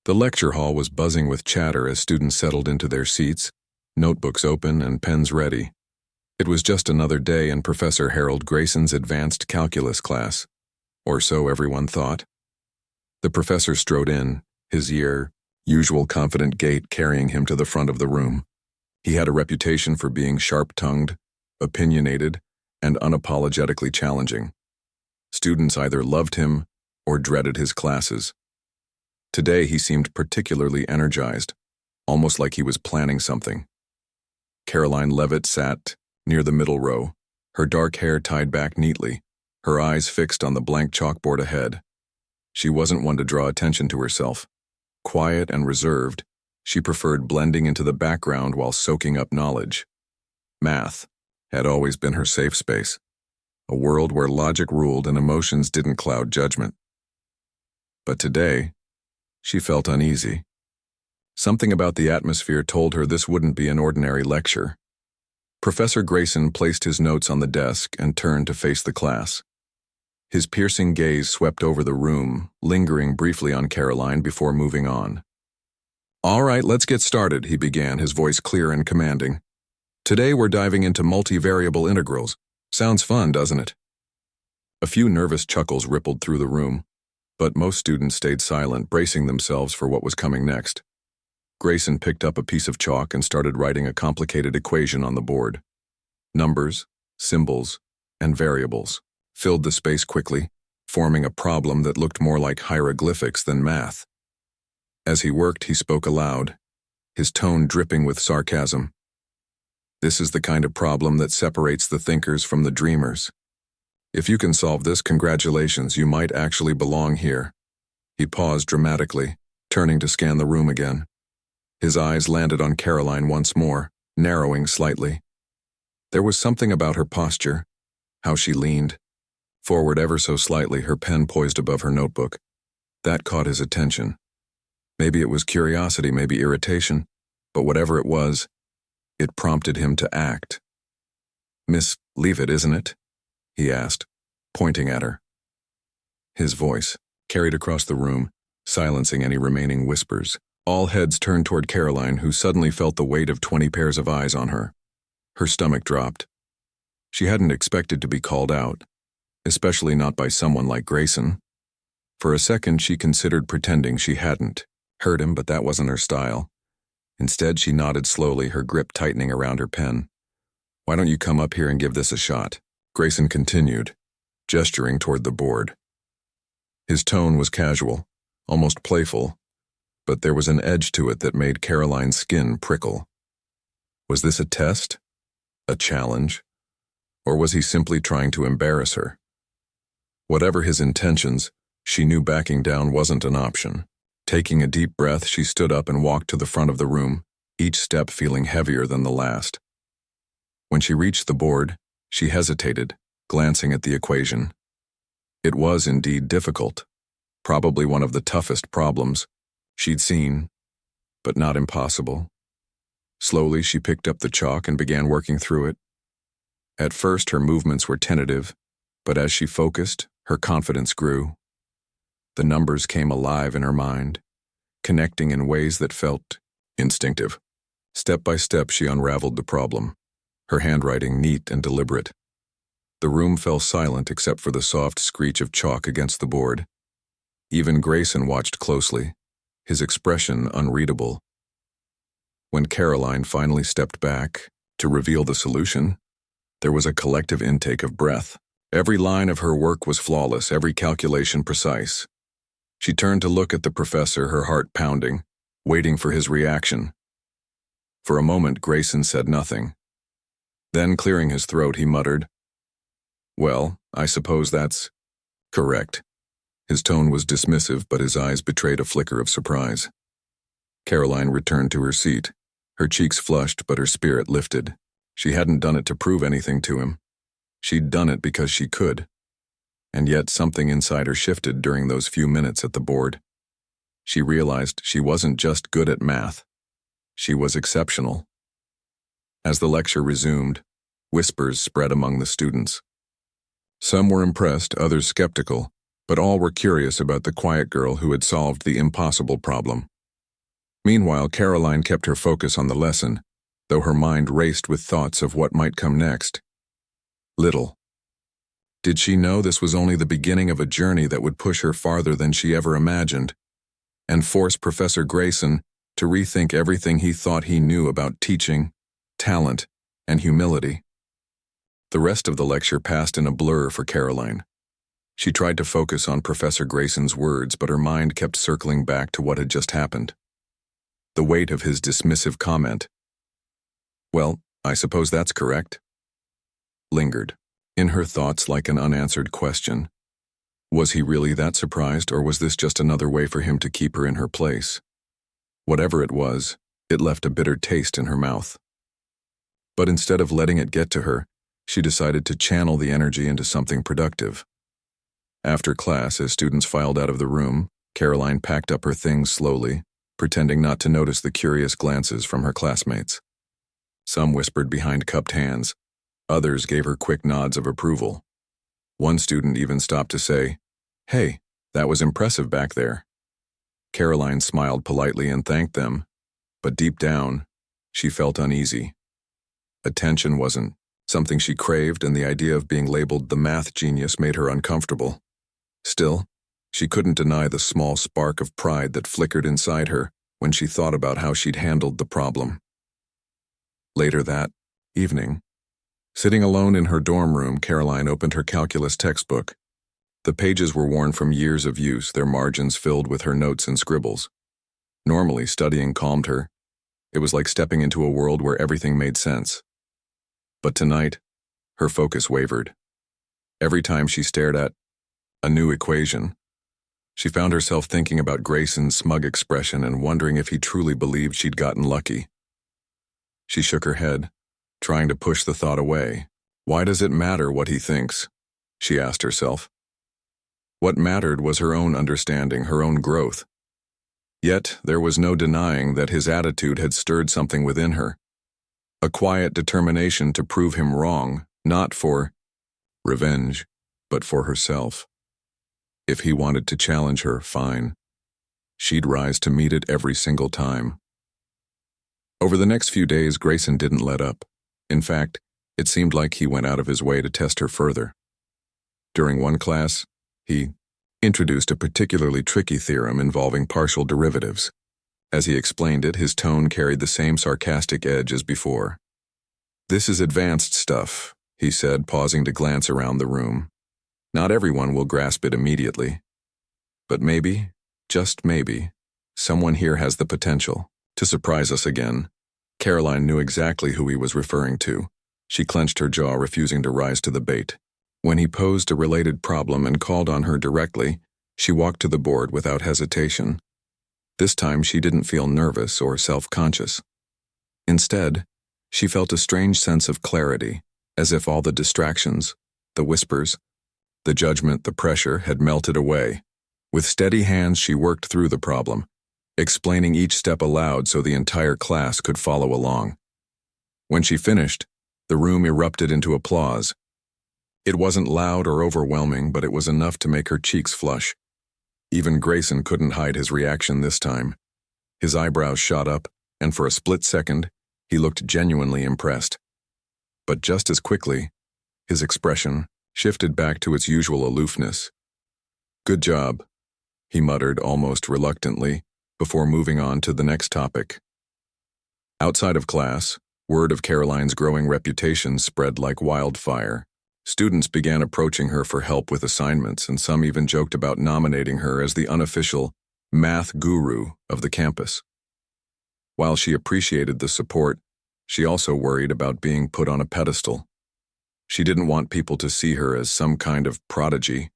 The lecture hall was buzzing with chatter as students settled into their seats, notebooks open and pens ready. It was just another day in Professor Harold Grayson's advanced calculus class, or so everyone thought. The professor strode in, his usual confident gait carrying him to the front of the room. He had a reputation for being sharp-tongued, opinionated, and unapologetically challenging. Students either loved him or dreaded his classes. Today he seemed particularly energized, almost like he was planning something. Karoline Leavitt sat near the middle row, her dark hair tied back neatly, her eyes fixed on the blank chalkboard ahead. She wasn't one to draw attention to herself. Quiet and reserved, she preferred blending into the background while soaking up knowledge. Math had always been her safe space, a world where logic ruled and emotions didn't cloud judgment. But today, she felt uneasy. Something about the atmosphere told her this wouldn't be an ordinary lecture. Professor Grayson placed his notes on the desk and turned to face the class. His piercing gaze swept over the room, lingering briefly on Karoline before moving on. "All right, let's get started," he began, his voice clear and commanding. "Today we're diving into multivariable integrals. Sounds fun, doesn't it?" A few nervous chuckles rippled through the room, but most students stayed silent, bracing themselves for what was coming next. Grayson picked up a piece of chalk and started writing a complicated equation on the board. Numbers, symbols, and variables filled the space quickly, forming a problem that looked more like hieroglyphics than math. As he worked, he spoke aloud, his tone dripping with sarcasm. "This is the kind of problem that separates the thinkers from the dreamers. If you can solve this, congratulations, you might actually belong here." He paused dramatically, turning to scan the room again. His eyes landed on Karoline once more, narrowing slightly. There was something about her posture, how she leaned forward ever so slightly, her pen poised above her notebook. That caught his attention. Maybe it was curiosity, maybe irritation, but whatever it was, it prompted him to act. "Miss Leavitt, isn't it?" he asked, pointing at her. His voice carried across the room, silencing any remaining whispers. All heads turned toward Karoline, who suddenly felt the weight of 20 pairs of eyes on her. Her stomach dropped. She hadn't expected to be called out, especially not by someone like Grayson. For a second, she considered pretending she hadn't heard him, but that wasn't her style. Instead, she nodded slowly, her grip tightening around her pen. "Why don't you come up here and give this a shot?" Grayson continued, gesturing toward the board. His tone was casual, almost playful, but there was an edge to it that made Karoline's skin prickle. Was this a test? A challenge? Or was he simply trying to embarrass her? Whatever his intentions, she knew backing down wasn't an option. Taking a deep breath, she stood up and walked to the front of the room, each step feeling heavier than the last. When she reached the board, she hesitated, glancing at the equation. It was indeed difficult, probably one of the toughest problems she'd seen, but not impossible. Slowly, she picked up the chalk and began working through it. At first, her movements were tentative, but as she focused, her confidence grew. The numbers came alive in her mind, connecting in ways that felt instinctive. Step by step, she unraveled the problem, her handwriting neat and deliberate. The room fell silent except for the soft screech of chalk against the board. Even Grayson watched closely, his expression unreadable. When Karoline finally stepped back to reveal the solution, there was a collective intake of breath. Every line of her work was flawless, every calculation precise. She turned to look at the professor, her heart pounding, waiting for his reaction. For a moment, Grayson said nothing. Then, clearing his throat, he muttered, "Well, I suppose that's correct." His tone was dismissive, but his eyes betrayed a flicker of surprise. Karoline returned to her seat. Her cheeks flushed, but her spirit lifted. She hadn't done it to prove anything to him. She'd done it because she could. And yet something inside her shifted during those few minutes at the board. She realized she wasn't just good at math. She was exceptional. As the lecture resumed, whispers spread among the students. Some were impressed, others skeptical, but all were curious about the quiet girl who had solved the impossible problem. Meanwhile, Caroline kept her focus on the lesson, though her mind raced with thoughts of what might come next. Little did she know this was only the beginning of a journey that would push her farther than she ever imagined, and force Professor Grayson to rethink everything he thought he knew about teaching, talent, and humility. The rest of the lecture passed in a blur for Caroline. She tried to focus on Professor Grayson's words, but her mind kept circling back to what had just happened. The weight of his dismissive comment, "Well, I suppose that's correct," lingered in her thoughts like an unanswered question. Was he really that surprised, or was this just another way for him to keep her in her place? Whatever it was, it left a bitter taste in her mouth. But instead of letting it get to her, she decided to channel the energy into something productive. After class, as students filed out of the room, Caroline packed up her things slowly, pretending not to notice the curious glances from her classmates. Some whispered behind cupped hands. Others gave her quick nods of approval. One student even stopped to say, "Hey, that was impressive back there." Caroline smiled politely and thanked them, but deep down, she felt uneasy. Attention wasn't something she craved, and the idea of being labeled the math genius made her uncomfortable. Still, she couldn't deny the small spark of pride that flickered inside her when she thought about how she'd handled the problem. Later that evening, sitting alone in her dorm room, Caroline opened her calculus textbook. The pages were worn from years of use, their margins filled with her notes and scribbles. Normally, studying calmed her. It was like stepping into a world where everything made sense. But tonight, her focus wavered. Every time she stared at a new equation, she found herself thinking about Grayson's smug expression and wondering if he truly believed she'd gotten lucky. She shook her head, trying to push the thought away. Why does it matter what he thinks? She asked herself. What mattered was her own understanding, her own growth. Yet there was no denying that his attitude had stirred something within her. A quiet determination to prove him wrong, not for revenge, but for herself. If he wanted to challenge her, fine. She'd rise to meet it every single time. Over the next few days, Grayson didn't let up. In fact, it seemed like he went out of his way to test her further. During one class, he introduced a particularly tricky theorem involving partial derivatives. As he explained it, his tone carried the same sarcastic edge as before. "This is advanced stuff," he said, pausing to glance around the room. "Not everyone will grasp it immediately. But maybe, just maybe, someone here has the potential to surprise us again." Caroline knew exactly who he was referring to. She clenched her jaw, refusing to rise to the bait. When he posed a related problem and called on her directly, she walked to the board without hesitation. This time she didn't feel nervous or self-conscious. Instead, she felt a strange sense of clarity, as if all the distractions, the whispers, the judgment, the pressure had melted away. With steady hands, she worked through the problem, explaining each step aloud so the entire class could follow along. When she finished, the room erupted into applause. It wasn't loud or overwhelming, but it was enough to make her cheeks flush. Even Grayson couldn't hide his reaction this time. His eyebrows shot up, and for a split second, he looked genuinely impressed. But just as quickly, his expression shifted back to its usual aloofness. "Good job," he muttered almost reluctantly, before moving on to the next topic. Outside of class, word of Caroline's growing reputation spread like wildfire. Students began approaching her for help with assignments, and some even joked about nominating her as the unofficial math guru of the campus. While she appreciated the support, she also worried about being put on a pedestal. She didn't want people to see her as some kind of prodigy.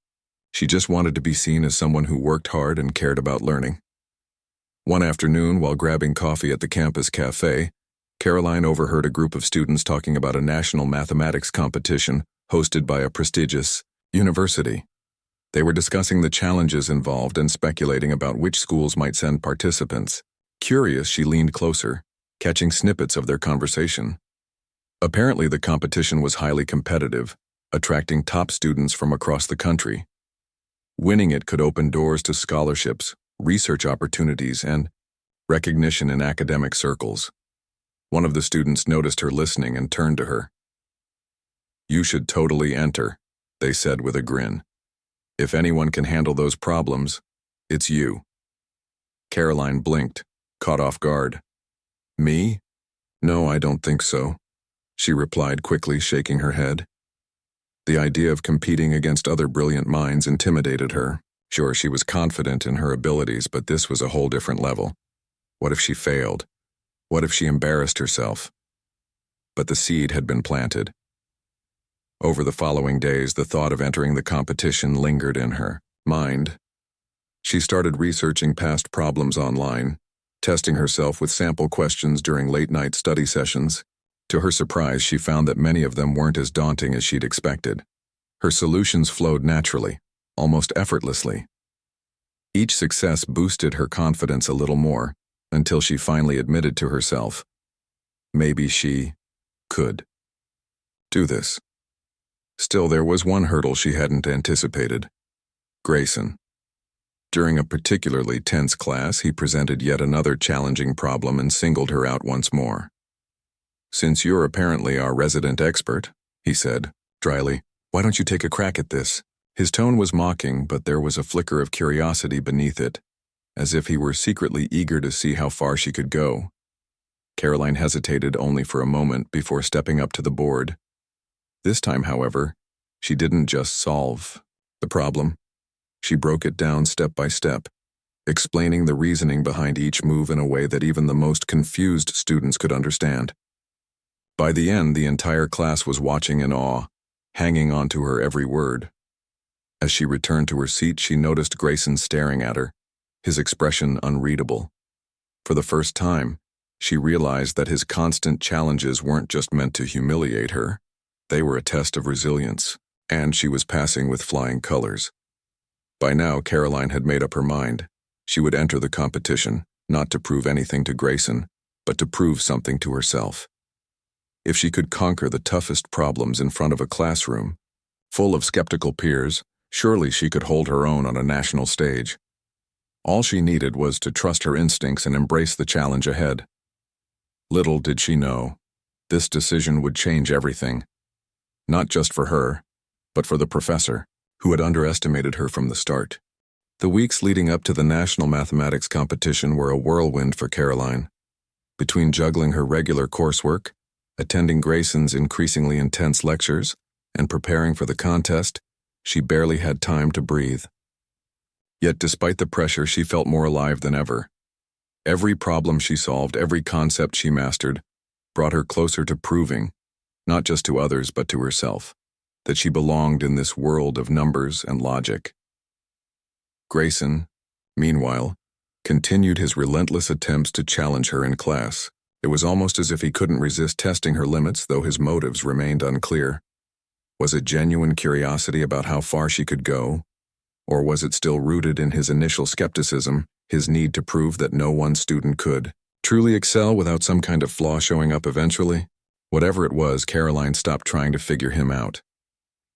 She just wanted to be seen as someone who worked hard and cared about learning. One afternoon, while grabbing coffee at the campus cafe, Caroline overheard a group of students talking about a national mathematics competition hosted by a prestigious university. They were discussing the challenges involved and speculating about which schools might send participants. Curious, she leaned closer, catching snippets of their conversation. Apparently, the competition was highly competitive, attracting top students from across the country. Winning it could open doors to scholarships, research opportunities, and Recognition in academic circles. One of the students noticed her listening and turned to her. "You should totally enter," they said with a grin. "If anyone can handle those problems, it's you." Karoline blinked, caught off guard. "Me? No, I don't think so," she replied quickly, shaking her head. The idea of competing against other brilliant minds intimidated her. Sure, she was confident in her abilities, but this was a whole different level. What if she failed? What if she embarrassed herself? But the seed had been planted. Over the following days, the thought of entering the competition lingered in her mind. She started researching past problems online, testing herself with sample questions during late-night study sessions. To her surprise, she found that many of them weren't as daunting as she'd expected. Her solutions flowed naturally, almost effortlessly. Each success boosted her confidence a little more, until she finally admitted to herself, maybe she could do this. Still, there was one hurdle she hadn't anticipated: Grayson. During a particularly tense class, he presented yet another challenging problem and singled her out once more. "Since you're apparently our resident expert," he said, dryly, "why don't you take a crack at this?" His tone was mocking, but there was a flicker of curiosity beneath it, as if he were secretly eager to see how far she could go. Karoline hesitated only for a moment before stepping up to the board. This time, however, she didn't just solve the problem. She broke it down step by step, explaining the reasoning behind each move in a way that even the most confused students could understand. By the end, the entire class was watching in awe, hanging on to her every word. As she returned to her seat, she noticed Grayson staring at her, his expression unreadable. For the first time, she realized that his constant challenges weren't just meant to humiliate her. They were a test of resilience, and she was passing with flying colors. By now, Karoline had made up her mind. She would enter the competition, not to prove anything to Grayson, but to prove something to herself. If she could conquer the toughest problems in front of a classroom, full of skeptical peers, surely she could hold her own on a national stage. All she needed was to trust her instincts and embrace the challenge ahead. Little did she know, this decision would change everything. Not just for her, but for the professor, who had underestimated her from the start. The weeks leading up to the national mathematics competition were a whirlwind for Karoline. Between juggling her regular coursework, attending Grayson's increasingly intense lectures, and preparing for the contest, she barely had time to breathe. Yet despite the pressure, she felt more alive than ever. Every problem she solved, every concept she mastered, brought her closer to proving, not just to others but to herself, that she belonged in this world of numbers and logic. Grayson, meanwhile, continued his relentless attempts to challenge her in class. It was almost as if he couldn't resist testing her limits, though his motives remained unclear. Was it genuine curiosity about how far she could go? Or was it still rooted in his initial skepticism, his need to prove that no one student could truly excel without some kind of flaw showing up eventually? Whatever it was, Karoline stopped trying to figure him out.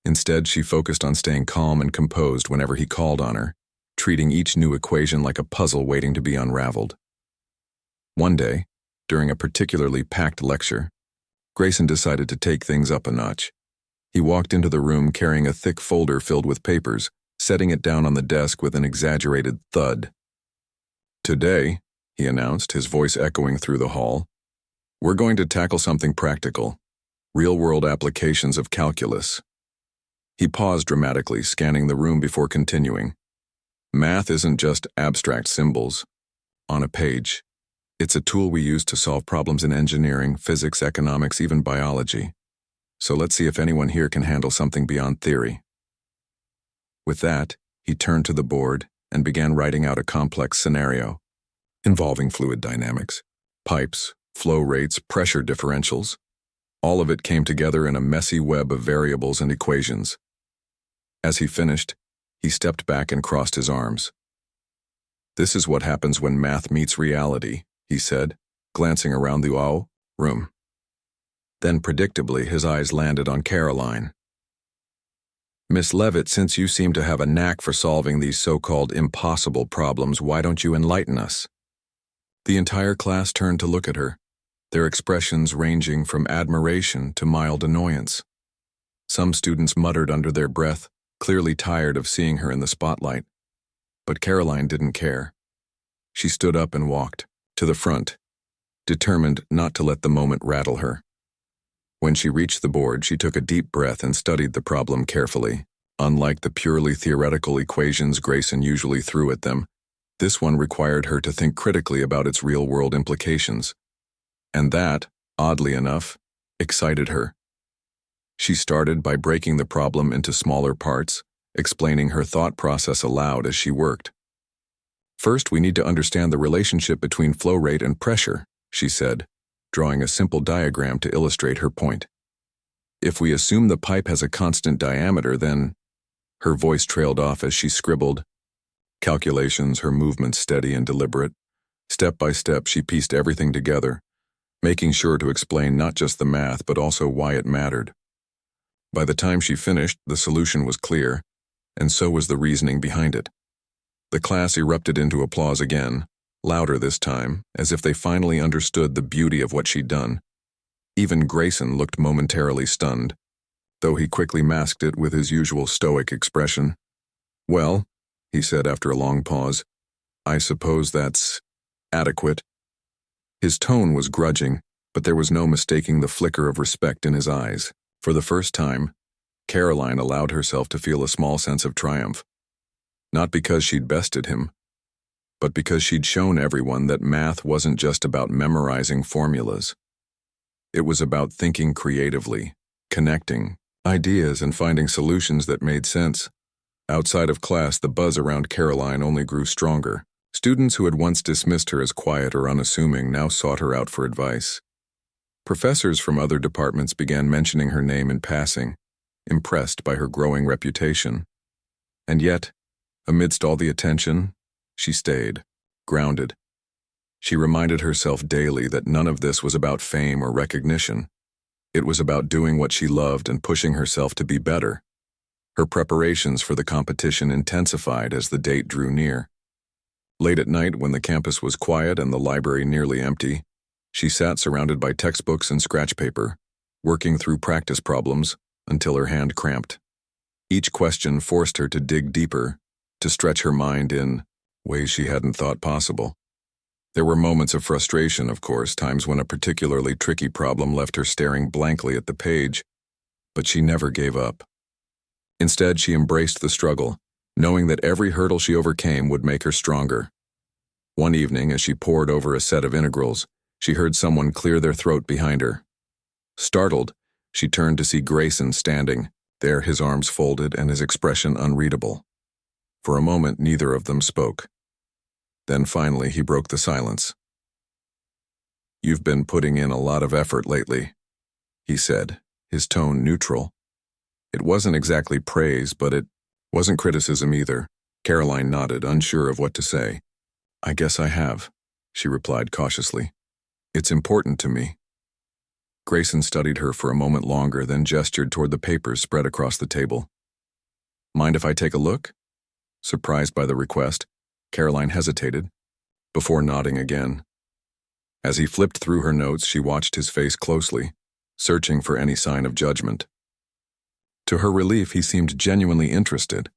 Instead, she focused on staying calm and composed whenever he called on her, treating each new equation like a puzzle waiting to be unraveled. One day, during a particularly packed lecture, Grayson decided to take things up a notch. He walked into the room carrying a thick folder filled with papers, setting it down on the desk with an exaggerated thud. "Today," he announced, his voice echoing through the hall, "we're going to tackle something practical, real-world applications of calculus." He paused dramatically, scanning the room before continuing. "Math isn't just abstract symbols on a page. It's a tool we use to solve problems in engineering, physics, economics, even biology. So let's see if anyone here can handle something beyond theory." With that, he turned to the board and began writing out a complex scenario involving fluid dynamics, pipes, flow rates, pressure differentials. All of it came together in a messy web of variables and equations. As he finished, he stepped back and crossed his arms. "This is what happens when math meets reality," he said, glancing around the room. Then, predictably, his eyes landed on Karoline. "Miss Leavitt, since you seem to have a knack for solving these so-called impossible problems, why don't you enlighten us?" The entire class turned to look at her, their expressions ranging from admiration to mild annoyance. Some students muttered under their breath, clearly tired of seeing her in the spotlight. But Karoline didn't care. She stood up and walked to the front, determined not to let the moment rattle her. When she reached the board, she took a deep breath and studied the problem carefully. Unlike the purely theoretical equations Grayson usually threw at them, this one required her to think critically about its real-world implications. And that, oddly enough, excited her. She started by breaking the problem into smaller parts, explaining her thought process aloud as she worked. First, we need to understand the relationship between flow rate and pressure, she said, drawing a simple diagram to illustrate her point. If we assume the pipe has a constant diameter, then... Her voice trailed off as she scribbled calculations, her movements steady and deliberate. Step by step, she pieced everything together, making sure to explain not just the math but also why it mattered. By the time she finished, the solution was clear, and so was the reasoning behind it. The class erupted into applause again, louder this time, as if they finally understood the beauty of what she'd done. Even Grayson looked momentarily stunned, though he quickly masked it with his usual stoic expression. "Well," he said after a long pause, "I suppose that's adequate." His tone was grudging, but there was no mistaking the flicker of respect in his eyes. For the first time, Karoline allowed herself to feel a small sense of triumph. Not because she'd bested him, but because she'd shown everyone that math wasn't just about memorizing formulas. It was about thinking creatively, connecting ideas and finding solutions that made sense. Outside of class, the buzz around Karoline only grew stronger. Students who had once dismissed her as quiet or unassuming now sought her out for advice. Professors from other departments began mentioning her name in passing, impressed by her growing reputation. And yet, amidst all the attention, she stayed, grounded. She reminded herself daily that none of this was about fame or recognition. It was about doing what she loved and pushing herself to be better. Her preparations for the competition intensified as the date drew near. Late at night, when the campus was quiet and the library nearly empty, she sat surrounded by textbooks and scratch paper, working through practice problems until her hand cramped. Each question forced her to dig deeper, to stretch her mind in ways she hadn't thought possible. There were moments of frustration, of course, times when a particularly tricky problem left her staring blankly at the page, but she never gave up. Instead, she embraced the struggle, knowing that every hurdle she overcame would make her stronger. One evening, as she pored over a set of integrals, she heard someone clear their throat behind her. Startled, she turned to see Grayson standing, there his arms folded and his expression unreadable. For a moment, neither of them spoke. Then finally, he broke the silence. "You've been putting in a lot of effort lately," he said, his tone neutral. It wasn't exactly praise, but it wasn't criticism either. Karoline nodded, unsure of what to say. "I guess I have," she replied cautiously. "It's important to me." Grayson studied her for a moment longer, then gestured toward the papers spread across the table. "Mind if I take a look?" Surprised by the request, Karoline hesitated, before nodding again. As he flipped through her notes, she watched his face closely, searching for any sign of judgment. To her relief, he seemed genuinely interested,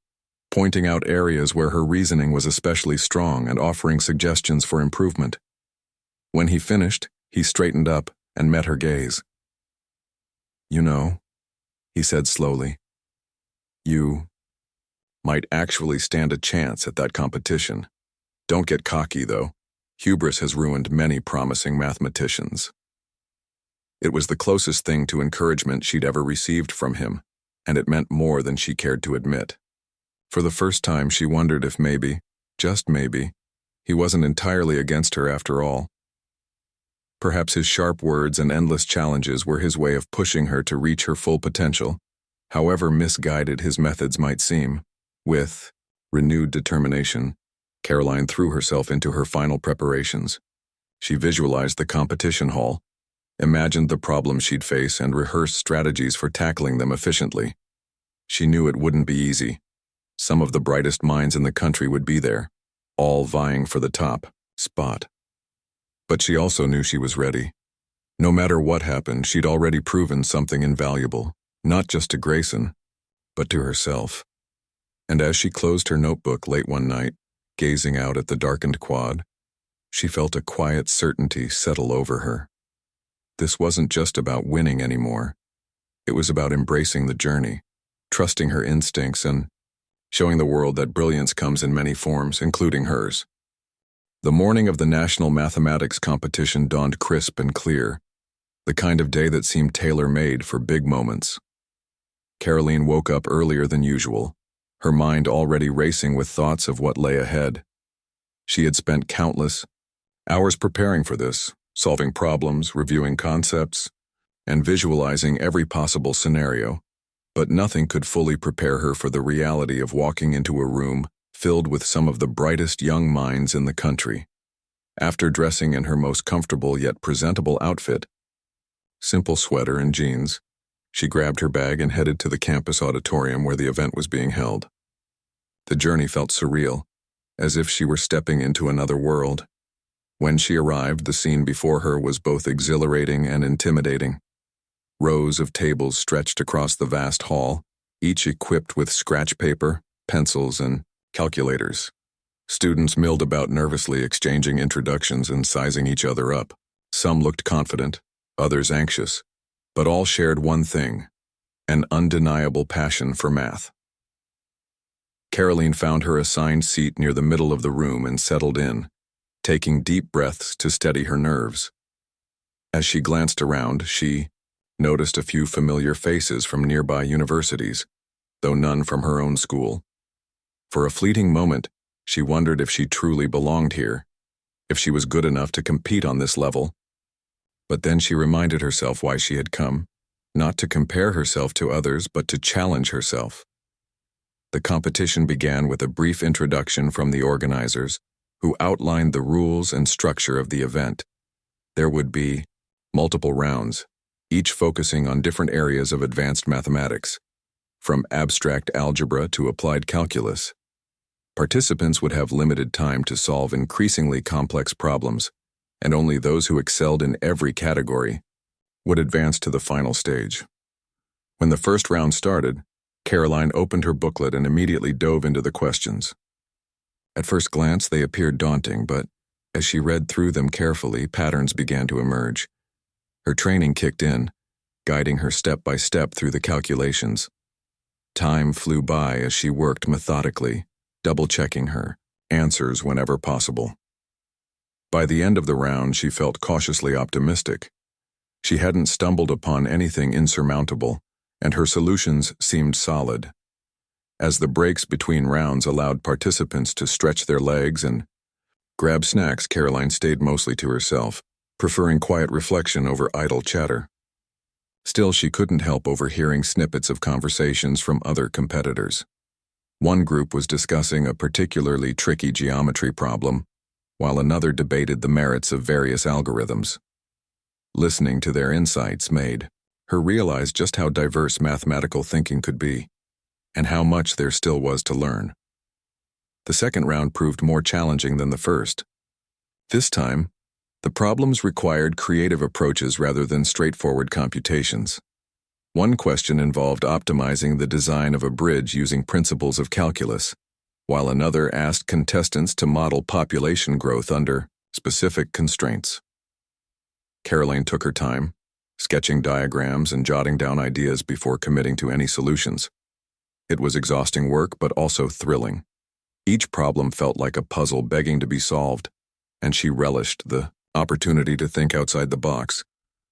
pointing out areas where her reasoning was especially strong and offering suggestions for improvement. When he finished, he straightened up and met her gaze. "You know," he said slowly, "you might actually stand a chance at that competition. Don't get cocky, though. Hubris has ruined many promising mathematicians." It was the closest thing to encouragement she'd ever received from him, and it meant more than she cared to admit. For the first time, she wondered if maybe, just maybe, he wasn't entirely against her after all. Perhaps his sharp words and endless challenges were his way of pushing her to reach her full potential, however misguided his methods might seem. With renewed determination, Karoline threw herself into her final preparations. She visualized the competition hall, imagined the problems she'd face, and rehearsed strategies for tackling them efficiently. She knew it wouldn't be easy. Some of the brightest minds in the country would be there, all vying for the top spot. But she also knew she was ready. No matter what happened, she'd already proven something invaluable, not just to Grayson, but to herself. And as she closed her notebook late one night, gazing out at the darkened quad, she felt a quiet certainty settle over her. This wasn't just about winning anymore. It was about embracing the journey, trusting her instincts, and showing the world that brilliance comes in many forms, including hers. The morning of the National Mathematics Competition dawned crisp and clear, the kind of day that seemed tailor-made for big moments. Karoline woke up earlier than usual, her mind already racing with thoughts of what lay ahead. She had spent countless hours preparing for this, solving problems, reviewing concepts, and visualizing every possible scenario, but nothing could fully prepare her for the reality of walking into a room filled with some of the brightest young minds in the country. After dressing in her most comfortable yet presentable outfit, simple sweater and jeans, she grabbed her bag and headed to the campus auditorium where the event was being held. The journey felt surreal, as if she were stepping into another world. When she arrived, the scene before her was both exhilarating and intimidating. Rows of tables stretched across the vast hall, each equipped with scratch paper, pencils, and calculators. Students milled about nervously, exchanging introductions and sizing each other up. Some looked confident, others anxious, but all shared one thing: an undeniable passion for math. Karoline found her assigned seat near the middle of the room and settled in, taking deep breaths to steady her nerves. As she glanced around, she noticed a few familiar faces from nearby universities, though none from her own school. For a fleeting moment, she wondered if she truly belonged here, if she was good enough to compete on this level. But then she reminded herself why she had come, not to compare herself to others, but to challenge herself. The competition began with a brief introduction from the organizers, who outlined the rules and structure of the event. There would be multiple rounds, each focusing on different areas of advanced mathematics, from abstract algebra to applied calculus. Participants would have limited time to solve increasingly complex problems, and only those who excelled in every category would advance to the final stage. When the first round started, Karoline opened her booklet and immediately dove into the questions. At first glance, they appeared daunting, but as she read through them carefully, patterns began to emerge. Her training kicked in, guiding her step by step through the calculations. Time flew by as she worked methodically, double-checking her answers whenever possible. By the end of the round, she felt cautiously optimistic. She hadn't stumbled upon anything insurmountable, and her solutions seemed solid. As the breaks between rounds allowed participants to stretch their legs and grab snacks, Karoline stayed mostly to herself, preferring quiet reflection over idle chatter. Still, she couldn't help overhearing snippets of conversations from other competitors. One group was discussing a particularly tricky geometry problem, while another debated the merits of various algorithms. Listening to their insights made her realize just how diverse mathematical thinking could be, and how much there still was to learn. The second round proved more challenging than the first. This time, the problems required creative approaches rather than straightforward computations. One question involved optimizing the design of a bridge using principles of calculus, while another asked contestants to model population growth under specific constraints. Karoline took her time, sketching diagrams and jotting down ideas before committing to any solutions. It was exhausting work, but also thrilling. Each problem felt like a puzzle begging to be solved, and she relished the opportunity to think outside the box.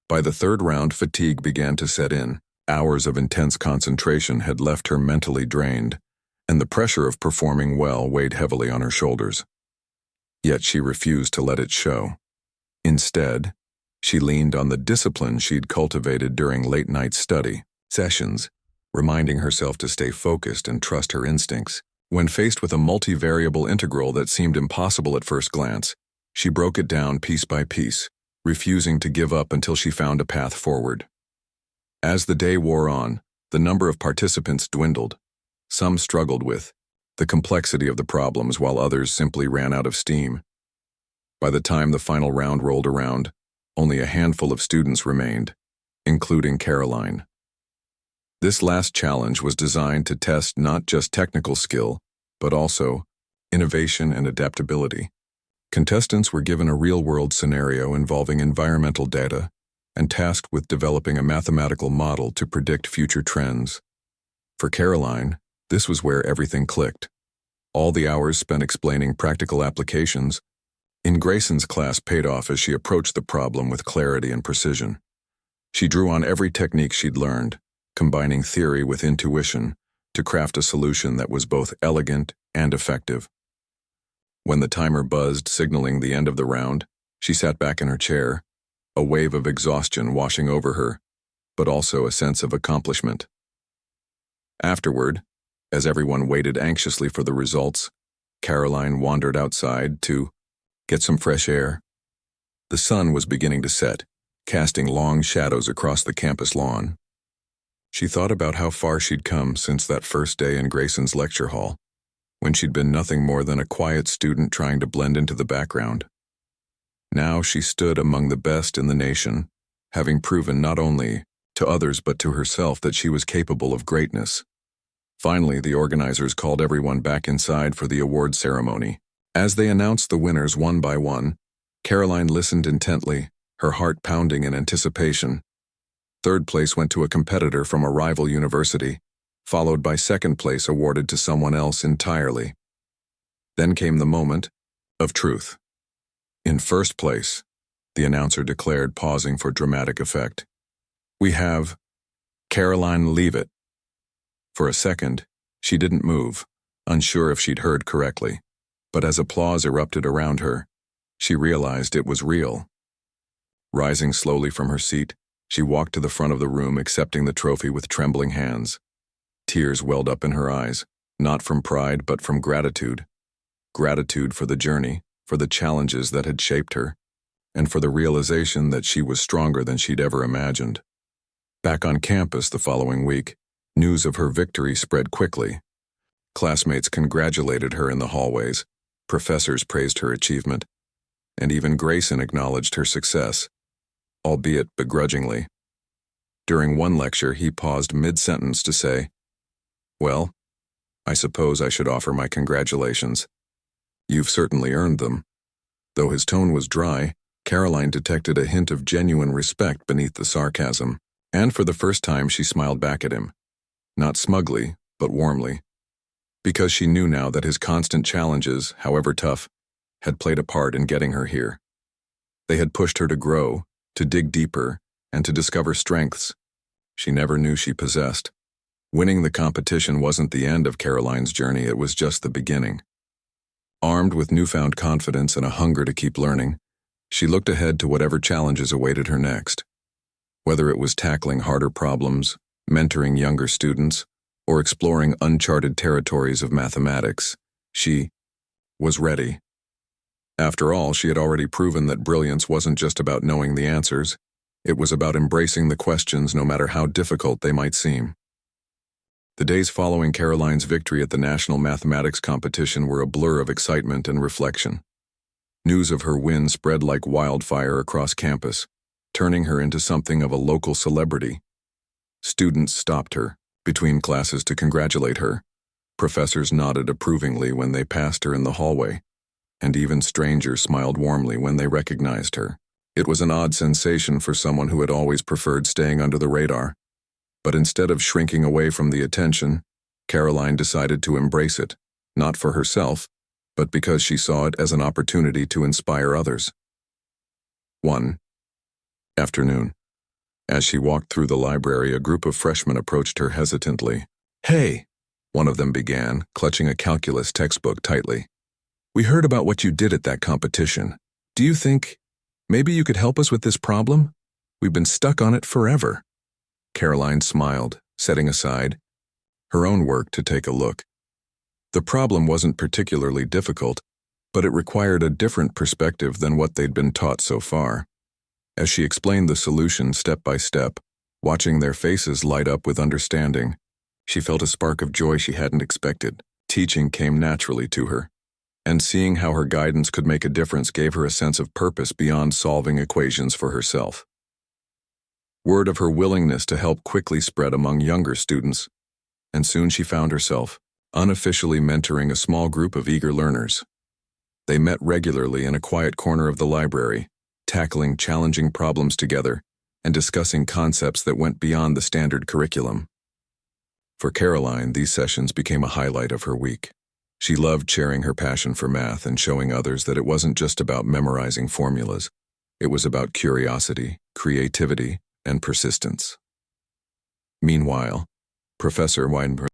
By the third round, fatigue began to set in. Hours of intense concentration had left her mentally drained, and the pressure of performing well weighed heavily on her shoulders. Yet she refused to let it show. Instead, she leaned on the discipline she'd cultivated during late-night study sessions, reminding herself to stay focused and trust her instincts. When faced with a multivariable integral that seemed impossible at first glance, she broke it down piece by piece, refusing to give up until she found a path forward. As the day wore on, the number of participants dwindled. Some struggled with the complexity of the problems, while others simply ran out of steam. By the time the final round rolled around, only a handful of students remained, including Karoline. This last challenge was designed to test not just technical skill, but also innovation and adaptability. Contestants were given a real-world scenario involving environmental data and tasked with developing a mathematical model to predict future trends. For Karoline, this was where everything clicked. All the hours spent explaining practical applications in Grayson's class paid off as she approached the problem with clarity and precision. She drew on every technique she'd learned, combining theory with intuition to craft a solution that was both elegant and effective. When the timer buzzed, signaling the end of the round, she sat back in her chair, a wave of exhaustion washing over her, but also a sense of accomplishment. Afterward, as everyone waited anxiously for the results, Karoline wandered outside to get some fresh air. The sun was beginning to set, casting long shadows across the campus lawn. She thought about how far she'd come since that first day in Grayson's lecture hall, when she'd been nothing more than a quiet student trying to blend into the background. Now she stood among the best in the nation, having proven not only to others but to herself that she was capable of greatness. Finally, the organizers called everyone back inside for the award ceremony. As they announced the winners one by one, Karoline listened intently, her heart pounding in anticipation. Third place went to a competitor from a rival university, followed by second place awarded to someone else entirely. Then came the moment of truth. In first place, the announcer declared, pausing for dramatic effect, "We have Karoline Leavitt." For a second, she didn't move, unsure if she'd heard correctly. But as applause erupted around her, she realized it was real. Rising slowly from her seat, she walked to the front of the room, accepting the trophy with trembling hands. Tears welled up in her eyes, not from pride but from gratitude. Gratitude for the journey, for the challenges that had shaped her, and for the realization that she was stronger than she'd ever imagined. Back on campus the following week, news of her victory spread quickly. Classmates congratulated her in the hallways, professors praised her achievement, and even Grayson acknowledged her success, albeit begrudgingly. During one lecture, he paused mid-sentence to say, "Well, I suppose I should offer my congratulations. You've certainly earned them." Though his tone was dry, Karoline detected a hint of genuine respect beneath the sarcasm, and for the first time she smiled back at him, not smugly, but warmly, because she knew now that his constant challenges, however tough, had played a part in getting her here. They had pushed her to grow, to dig deeper, and to discover strengths she never knew she possessed. Winning the competition wasn't the end of Karoline's journey, it was just the beginning. Armed with newfound confidence and a hunger to keep learning, she looked ahead to whatever challenges awaited her next. Whether it was tackling harder problems, mentoring younger students, or exploring uncharted territories of mathematics, she was ready. After all, she had already proven that brilliance wasn't just about knowing the answers, it was about embracing the questions no matter how difficult they might seem. The days following Karoline's victory at the National Mathematics Competition were a blur of excitement and reflection. News of her win spread like wildfire across campus, turning her into something of a local celebrity. Students stopped her between classes to congratulate her. Professors nodded approvingly when they passed her in the hallway, and even strangers smiled warmly when they recognized her. It was an odd sensation for someone who had always preferred staying under the radar. But instead of shrinking away from the attention, Karoline decided to embrace it, not for herself, but because she saw it as an opportunity to inspire others. One afternoon, as she walked through the library, a group of freshmen approached her hesitantly. "Hey," one of them began, clutching a calculus textbook tightly. "We heard about what you did at that competition. Do you think maybe you could help us with this problem? We've been stuck on it forever." Karoline smiled, setting aside her own work to take a look. The problem wasn't particularly difficult, but it required a different perspective than what they'd been taught so far. As she explained the solution step by step, watching their faces light up with understanding, she felt a spark of joy she hadn't expected. Teaching came naturally to her. and seeing how her guidance could make a difference gave her a sense of purpose beyond solving equations for herself. Word of her willingness to help quickly spread among younger students, and soon she found herself unofficially mentoring a small group of eager learners. They met regularly in a quiet corner of the library, tackling challenging problems together and discussing concepts that went beyond the standard curriculum. For Karoline, these sessions became a highlight of her week. She loved sharing her passion for math and showing others that it wasn't just about memorizing formulas. It was about curiosity, creativity, and persistence. Meanwhile, Professor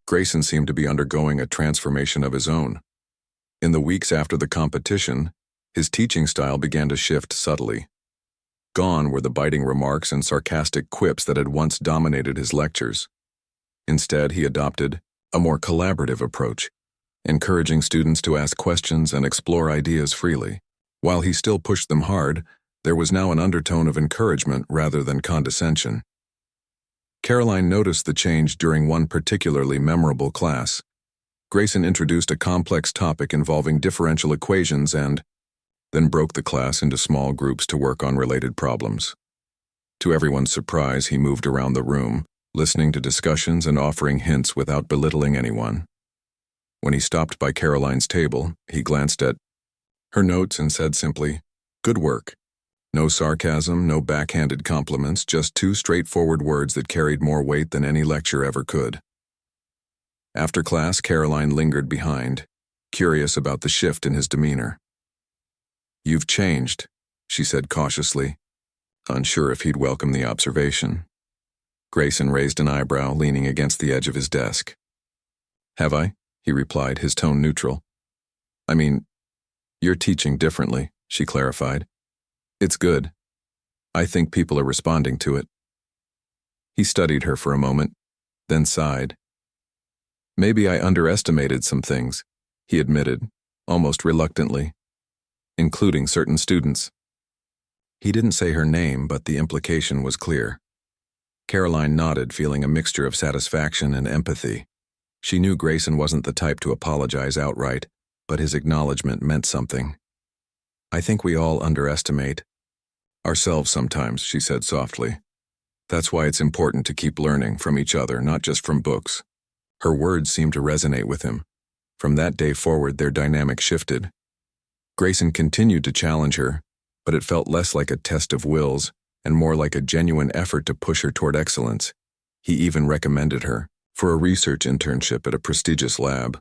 Grayson seemed to be undergoing a transformation of his own. In the weeks after the competition, his teaching style began to shift subtly. Gone were the biting remarks and sarcastic quips that had once dominated his lectures. Instead, he adopted a more collaborative approach, encouraging students to ask questions and explore ideas freely. While he still pushed them hard, there was now an undertone of encouragement rather than condescension. Karoline noticed the change during one particularly memorable class. Grayson introduced a complex topic involving differential equations and then broke the class into small groups to work on related problems. To everyone's surprise, he moved around the room, listening to discussions and offering hints without belittling anyone. When he stopped by Karoline's table, he glanced at her notes and said simply, "Good work." No sarcasm, no backhanded compliments, just two straightforward words that carried more weight than any lecture ever could. After class, Karoline lingered behind, curious about the shift in his demeanor. "You've changed," she said cautiously, unsure if he'd welcome the observation. Grayson raised an eyebrow, leaning against the edge of his desk. "Have I?" he replied, his tone neutral. "I mean, you're teaching differently," she clarified. "It's good. I think people are responding to it." He studied her for a moment, then sighed. "Maybe I underestimated some things," he admitted, almost reluctantly, "including certain students." He didn't say her name, but the implication was clear. Karoline nodded, feeling a mixture of satisfaction and empathy. She knew Grayson wasn't the type to apologize outright, but his acknowledgement meant something. "I think we all underestimate ourselves sometimes," she said softly. "That's why it's important to keep learning from each other, not just from books." Her words seemed to resonate with him. From that day forward, their dynamic shifted. Grayson continued to challenge her, but it felt less like a test of wills and more like a genuine effort to push her toward excellence. He even recommended her for a research internship at a prestigious lab,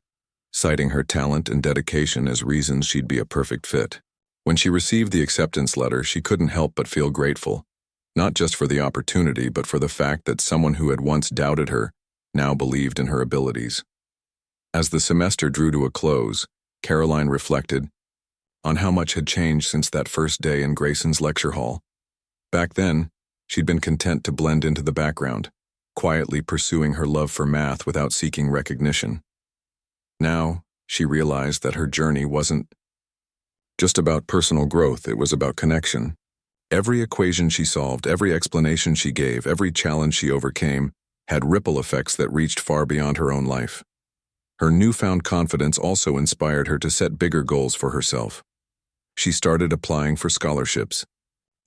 citing her talent and dedication as reasons she'd be a perfect fit. When she received the acceptance letter, she couldn't help but feel grateful, not just for the opportunity, but for the fact that someone who had once doubted her now believed in her abilities. As the semester drew to a close, Karoline reflected on how much had changed since that first day in Grayson's lecture hall. Back then, she'd been content to blend into the background, quietly pursuing her love for math without seeking recognition. Now, she realized that her journey wasn't just about personal growth, it was about connection. Every equation she solved, every explanation she gave, every challenge she overcame had ripple effects that reached far beyond her own life. Her newfound confidence also inspired her to set bigger goals for herself. She started applying for scholarships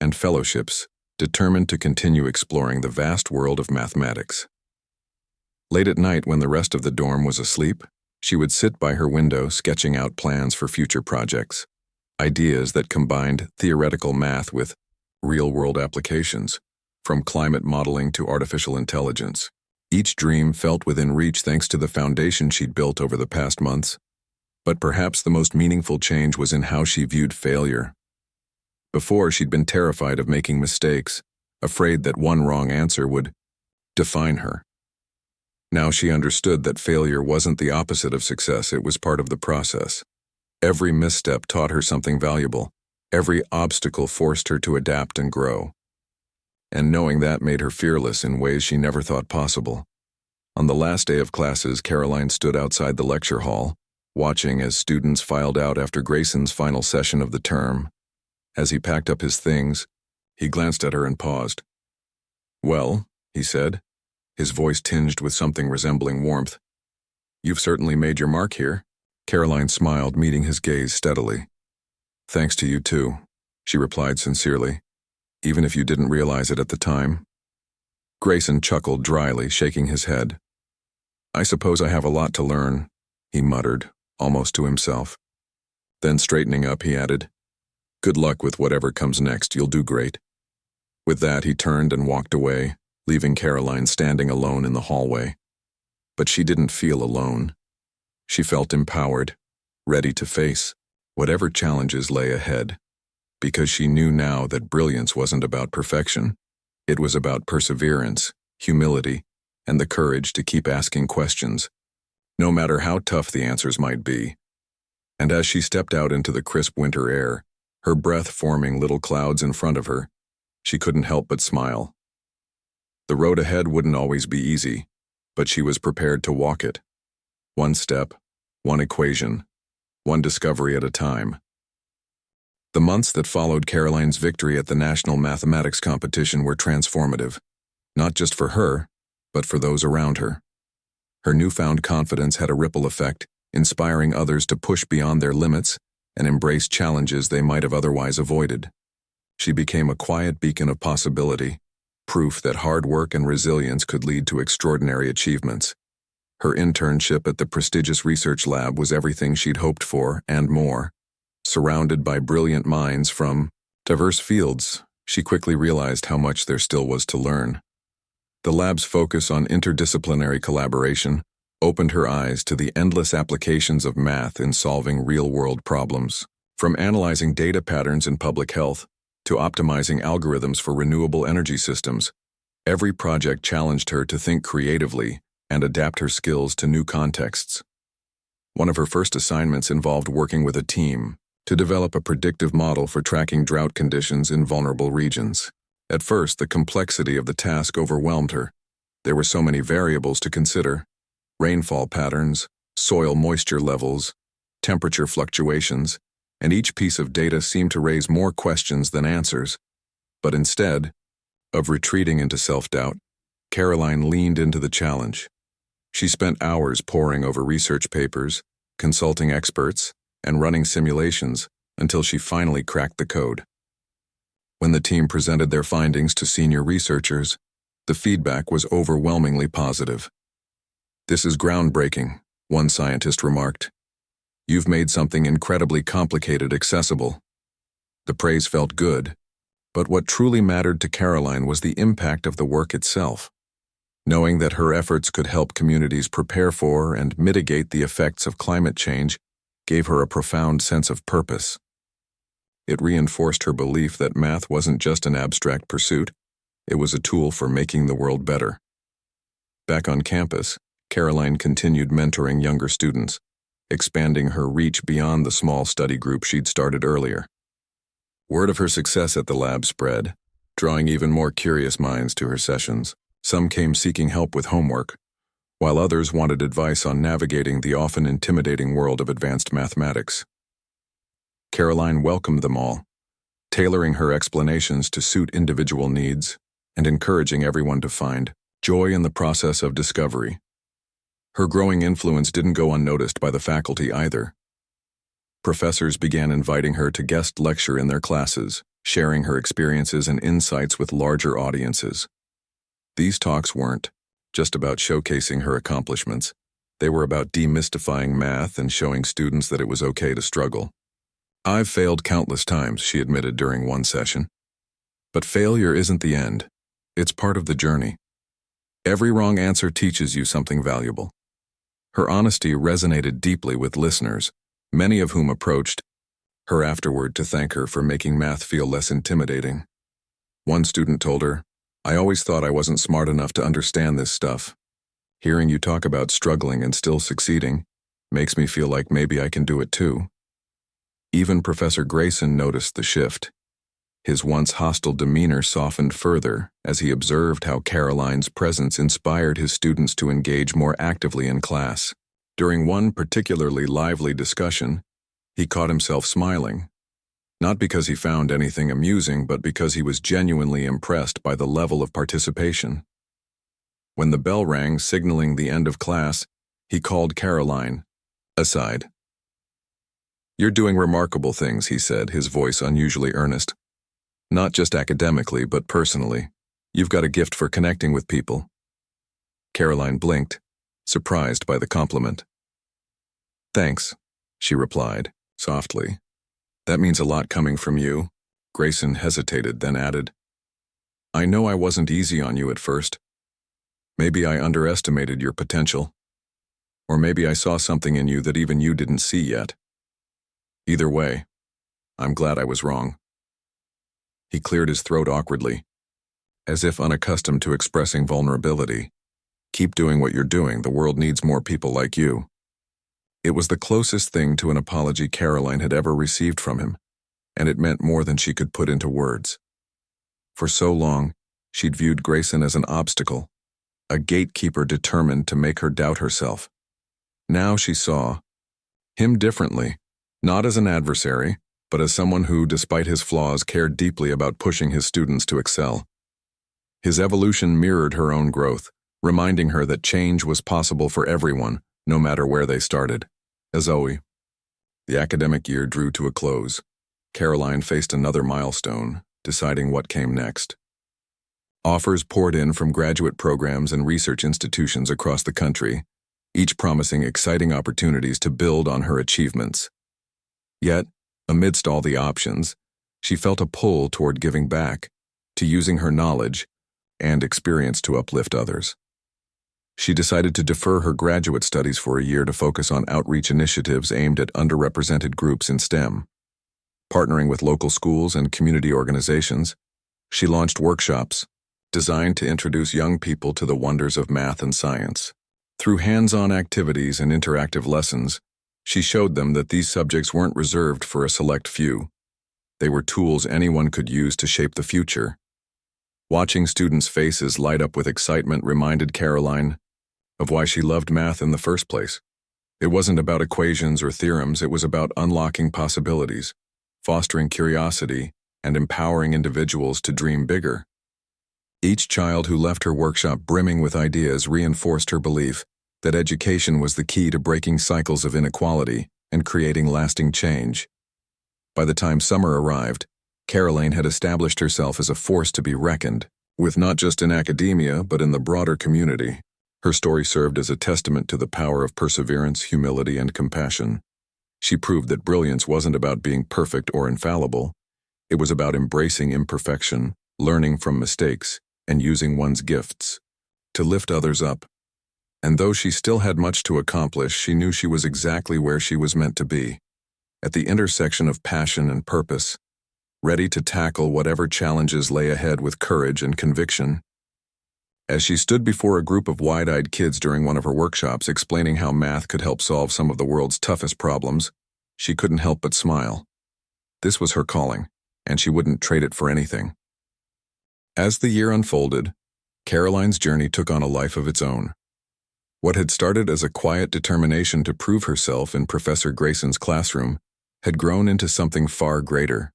and fellowships, determined to continue exploring the vast world of mathematics. Late at night, when the rest of the dorm was asleep, she would sit by her window sketching out plans for future projects, ideas that combined theoretical math with real-world applications, from climate modeling to artificial intelligence. Each dream felt within reach thanks to the foundation she'd built over the past months. But perhaps the most meaningful change was in how she viewed failure. Before, she'd been terrified of making mistakes, afraid that one wrong answer would define her. Now she understood that failure wasn't the opposite of success, it was part of the process. Every misstep taught her something valuable. Every obstacle forced her to adapt and grow. And knowing that made her fearless in ways she never thought possible. On the last day of classes, Karoline stood outside the lecture hall, watching as students filed out after Grayson's final session of the term. As he packed up his things, he glanced at her and paused. "Well," he said, his voice tinged with something resembling warmth, "you've certainly made your mark here." Caroline smiled, meeting his gaze steadily. "Thanks to you too," she replied sincerely, "even if you didn't realize it at the time." Grayson chuckled dryly, shaking his head. "I suppose I have a lot to learn," he muttered, almost to himself. Then straightening up, he added, "Good luck with whatever comes next, you'll do great." With that, he turned and walked away, leaving Caroline standing alone in the hallway. But she didn't feel alone. She felt empowered, ready to face whatever challenges lay ahead, because she knew now that brilliance wasn't about perfection. It was about perseverance, humility, and the courage to keep asking questions, no matter how tough the answers might be. And as she stepped out into the crisp winter air, her breath forming little clouds in front of her, she couldn't help but smile. The road ahead wouldn't always be easy, but she was prepared to walk it. One step, one equation, one discovery at a time. The months that followed Caroline's victory at the National Mathematics Competition were transformative, not just for her, but for those around her. Her newfound confidence had a ripple effect, inspiring others to push beyond their limits and embrace challenges they might have otherwise avoided. She became a quiet beacon of possibility, proof that hard work and resilience could lead to extraordinary achievements. Her internship at the prestigious research lab was everything she'd hoped for and more. Surrounded by brilliant minds from diverse fields, she quickly realized how much there still was to learn. The lab's focus on interdisciplinary collaboration opened her eyes to the endless applications of math in solving real-world problems. From analyzing data patterns in public health to optimizing algorithms for renewable energy systems, every project challenged her to think creatively and adapt her skills to new contexts. One of her first assignments involved working with a team to develop a predictive model for tracking drought conditions in vulnerable regions. At first, the complexity of the task overwhelmed her. There were so many variables to consider: rainfall patterns, soil moisture levels, temperature fluctuations, and each piece of data seemed to raise more questions than answers. But instead of retreating into self-doubt, Caroline leaned into the challenge. She spent hours poring over research papers, consulting experts, and running simulations until she finally cracked the code. When the team presented their findings to senior researchers, the feedback was overwhelmingly positive. "This is groundbreaking," one scientist remarked. "You've made something incredibly complicated accessible." The praise felt good, but what truly mattered to Caroline was the impact of the work itself. Knowing that her efforts could help communities prepare for and mitigate the effects of climate change gave her a profound sense of purpose. It reinforced her belief that math wasn't just an abstract pursuit, it was a tool for making the world better. Back on campus, Caroline continued mentoring younger students, expanding her reach beyond the small study group she'd started earlier. Word of her success at the lab spread, drawing even more curious minds to her sessions. Some came seeking help with homework, while others wanted advice on navigating the often intimidating world of advanced mathematics. Caroline welcomed them all, tailoring her explanations to suit individual needs and encouraging everyone to find joy in the process of discovery. Her growing influence didn't go unnoticed by the faculty either. Professors began inviting her to guest lecture in their classes, sharing her experiences and insights with larger audiences. These talks weren't just about showcasing her accomplishments. They were about demystifying math and showing students that it was okay to struggle. "I've failed countless times," she admitted during one session. "But failure isn't the end. It's part of the journey. Every wrong answer teaches you something valuable." Her honesty resonated deeply with listeners, many of whom approached her afterward to thank her for making math feel less intimidating. One student told her, "I always thought I wasn't smart enough to understand this stuff. Hearing you talk about struggling and still succeeding makes me feel like maybe I can do it too." Even Professor Grayson noticed the shift. His once hostile demeanor softened further as he observed how Caroline's presence inspired his students to engage more actively in class. During one particularly lively discussion, he caught himself smiling, not because he found anything amusing, but because he was genuinely impressed by the level of participation. When the bell rang, signaling the end of class, he called Caroline aside. "You're doing remarkable things," he said, his voice unusually earnest. "Not just academically, but personally. You've got a gift for connecting with people." Karoline blinked, surprised by the compliment. "Thanks," she replied, softly. "That means a lot coming from you." Grayson hesitated, then added, "I know I wasn't easy on you at first. Maybe I underestimated your potential. Or maybe I saw something in you that even you didn't see yet. Either way, I'm glad I was wrong." He cleared his throat awkwardly, as if unaccustomed to expressing vulnerability. "Keep doing what you're doing. The world needs more people like you." It was the closest thing to an apology Karoline had ever received from him, and it meant more than she could put into words. For so long, she'd viewed Grayson as an obstacle, a gatekeeper determined to make her doubt herself. Now she saw him differently, not as an adversary, but as someone who, despite his flaws, cared deeply about pushing his students to excel. His evolution mirrored her own growth, reminding her that change was possible for everyone, no matter where they started. As Zoe. The academic year drew to a close. Karoline faced another milestone, deciding what came next. Offers poured in from graduate programs and research institutions across the country, each promising exciting opportunities to build on her achievements. Yet, amidst all the options, she felt a pull toward giving back, to using her knowledge and experience to uplift others. She decided to defer her graduate studies for a year to focus on outreach initiatives aimed at underrepresented groups in STEM. Partnering with local schools and community organizations, she launched workshops designed to introduce young people to the wonders of math and science. Through hands-on activities and interactive lessons, she showed them that these subjects weren't reserved for a select few. They were tools anyone could use to shape the future. Watching students' faces light up with excitement reminded Karoline of why she loved math in the first place. It wasn't about equations or theorems, it was about unlocking possibilities, fostering curiosity, and empowering individuals to dream bigger. Each child who left her workshop brimming with ideas reinforced her belief that education was the key to breaking cycles of inequality and creating lasting change. By the time summer arrived, Karoline had established herself as a force to be reckoned with, not just in academia but in the broader community. Her story served as a testament to the power of perseverance, humility, and compassion. She proved that brilliance wasn't about being perfect or infallible. It was about embracing imperfection, learning from mistakes, and using one's gifts to lift others up. And though she still had much to accomplish, she knew she was exactly where she was meant to be, at the intersection of passion and purpose, ready to tackle whatever challenges lay ahead with courage and conviction. As she stood before a group of wide-eyed kids during one of her workshops explaining how math could help solve some of the world's toughest problems, she couldn't help but smile. This was her calling, and she wouldn't trade it for anything. As the year unfolded, Karoline's journey took on a life of its own. What had started as a quiet determination to prove herself in Professor Grayson's classroom had grown into something far greater,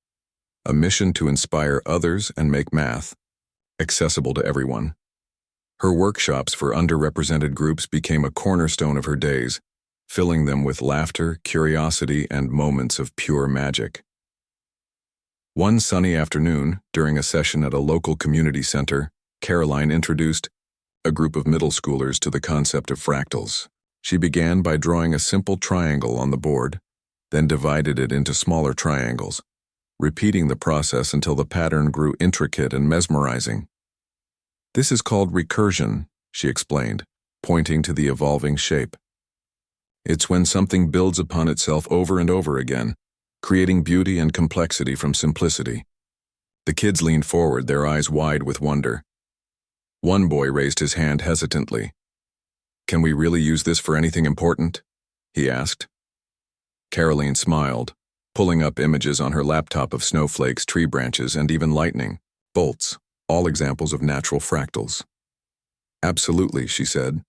a mission to inspire others and make math accessible to everyone. Her workshops for underrepresented groups became a cornerstone of her days, filling them with laughter, curiosity, and moments of pure magic. One sunny afternoon, during a session at a local community center, Karoline introduced a group of middle schoolers to the concept of fractals. She began by drawing a simple triangle on the board, then divided it into smaller triangles, repeating the process until the pattern grew intricate and mesmerizing. "This is called recursion," she explained, pointing to the evolving shape. "It's when something builds upon itself over and over again, creating beauty and complexity from simplicity." The kids leaned forward, their eyes wide with wonder. One boy raised his hand hesitantly. "Can we really use this for anything important?" he asked. Karoline smiled, pulling up images on her laptop of snowflakes, tree branches, and even lightning bolts, all examples of natural fractals. "Absolutely," she said.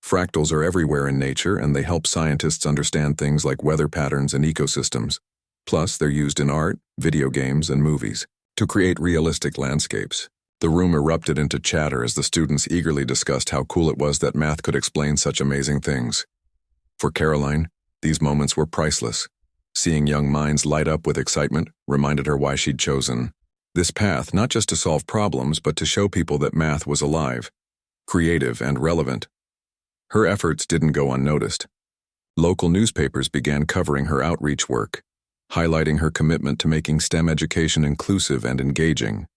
"Fractals are everywhere in nature, and they help scientists understand things like weather patterns and ecosystems. Plus, they're used in art, video games, and movies to create realistic landscapes." The room erupted into chatter as the students eagerly discussed how cool it was that math could explain such amazing things. For Karoline, these moments were priceless. Seeing young minds light up with excitement reminded her why she'd chosen this path, not just to solve problems, but to show people that math was alive, creative, and relevant. Her efforts didn't go unnoticed. Local newspapers began covering her outreach work, highlighting her commitment to making STEM education inclusive and engaging.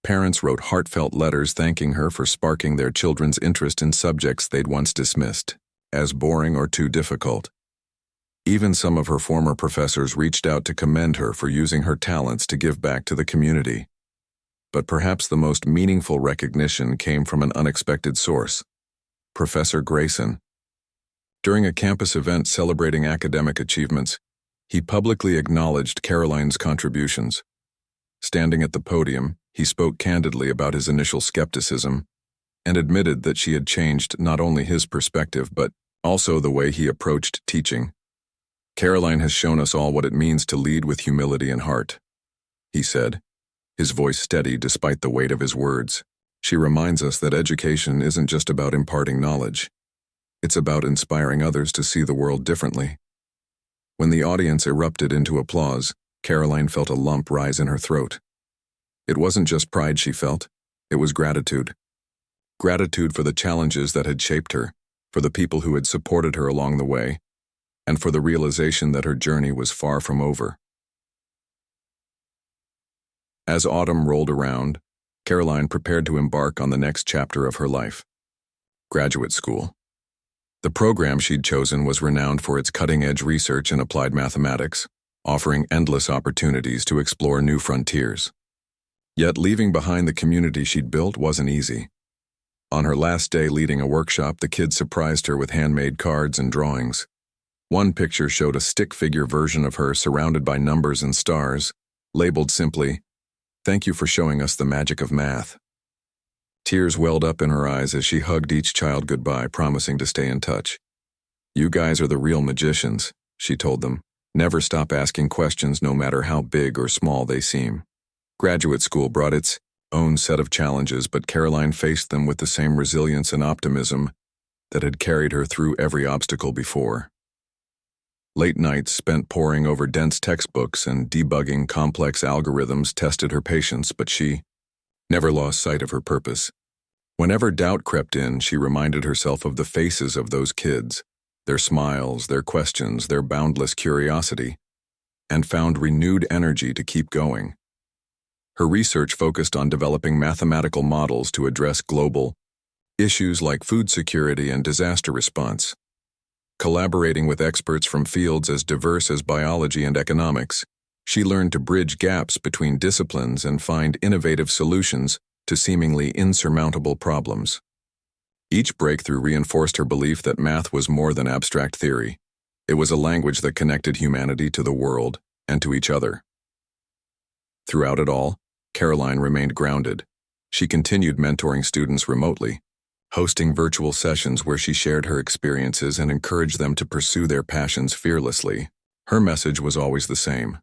Parents wrote heartfelt letters thanking her for sparking their children's interest in subjects they'd once dismissed as boring or too difficult. Even some of her former professors reached out to commend her for using her talents to give back to the community. But perhaps the most meaningful recognition came from an unexpected source: Professor Grayson. During a campus event celebrating academic achievements, he publicly acknowledged Karoline's contributions. Standing at the podium, he spoke candidly about his initial skepticism and admitted that she had changed not only his perspective but also the way he approached teaching. "Karoline has shown us all what it means to lead with humility and heart," he said, his voice steady despite the weight of his words. "She reminds us that education isn't just about imparting knowledge. It's about inspiring others to see the world differently." When the audience erupted into applause, Karoline felt a lump rise in her throat. It wasn't just pride she felt, it was gratitude. Gratitude for the challenges that had shaped her, for the people who had supported her along the way, and for the realization that her journey was far from over. As autumn rolled around, Karoline prepared to embark on the next chapter of her life: graduate school. The program she'd chosen was renowned for its cutting-edge research in applied mathematics, offering endless opportunities to explore new frontiers. Yet leaving behind the community she'd built wasn't easy. On her last day leading a workshop, the kids surprised her with handmade cards and drawings. One picture showed a stick-figure version of her surrounded by numbers and stars, labeled simply, "Thank you for showing us the magic of math." Tears welled up in her eyes as she hugged each child goodbye, promising to stay in touch. "You guys are the real magicians," she told them. "Never stop asking questions no matter how big or small they seem." Graduate school brought its own set of challenges, but Karoline faced them with the same resilience and optimism that had carried her through every obstacle before. Late nights spent poring over dense textbooks and debugging complex algorithms tested her patience, but she never lost sight of her purpose. Whenever doubt crept in, she reminded herself of the faces of those kids, their smiles, their questions, their boundless curiosity, and found renewed energy to keep going. Her research focused on developing mathematical models to address global issues like food security and disaster response. Collaborating with experts from fields as diverse as biology and economics, she learned to bridge gaps between disciplines and find innovative solutions to seemingly insurmountable problems. Each breakthrough reinforced her belief that math was more than abstract theory. It was a language that connected humanity to the world and to each other. Throughout it all, Karoline remained grounded. She continued mentoring students remotely, hosting virtual sessions where she shared her experiences and encouraged them to pursue their passions fearlessly. Her message was always the same: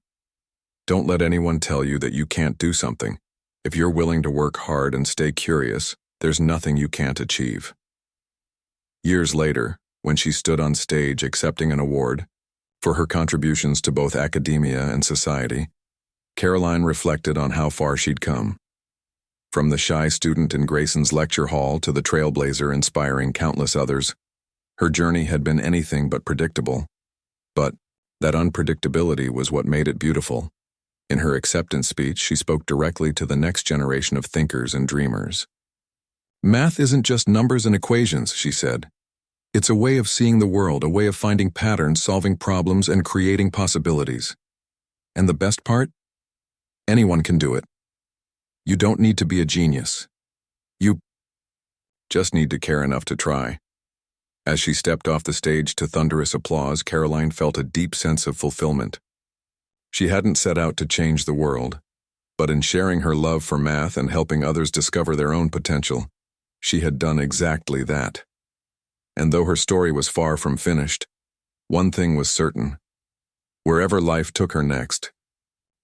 don't let anyone tell you that you can't do something. If you're willing to work hard and stay curious, there's nothing you can't achieve. Years later, when she stood on stage accepting an award for her contributions to both academia and society, Karoline reflected on how far she'd come. From the shy student in Grayson's lecture hall to the trailblazer inspiring countless others, her journey had been anything but predictable. But that unpredictability was what made it beautiful. In her acceptance speech, she spoke directly to the next generation of thinkers and dreamers. "Math isn't just numbers and equations," she said. "It's a way of seeing the world, a way of finding patterns, solving problems, and creating possibilities. And the best part? Anyone can do it. You don't need to be a genius. You just need to care enough to try." As she stepped off the stage to thunderous applause, Karoline felt a deep sense of fulfillment. She hadn't set out to change the world, but in sharing her love for math and helping others discover their own potential, she had done exactly that. And though her story was far from finished, one thing was certain: wherever life took her next,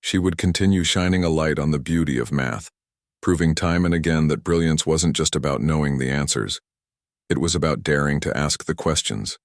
she would continue shining a light on the beauty of math, proving time and again that brilliance wasn't just about knowing the answers. It was about daring to ask the questions.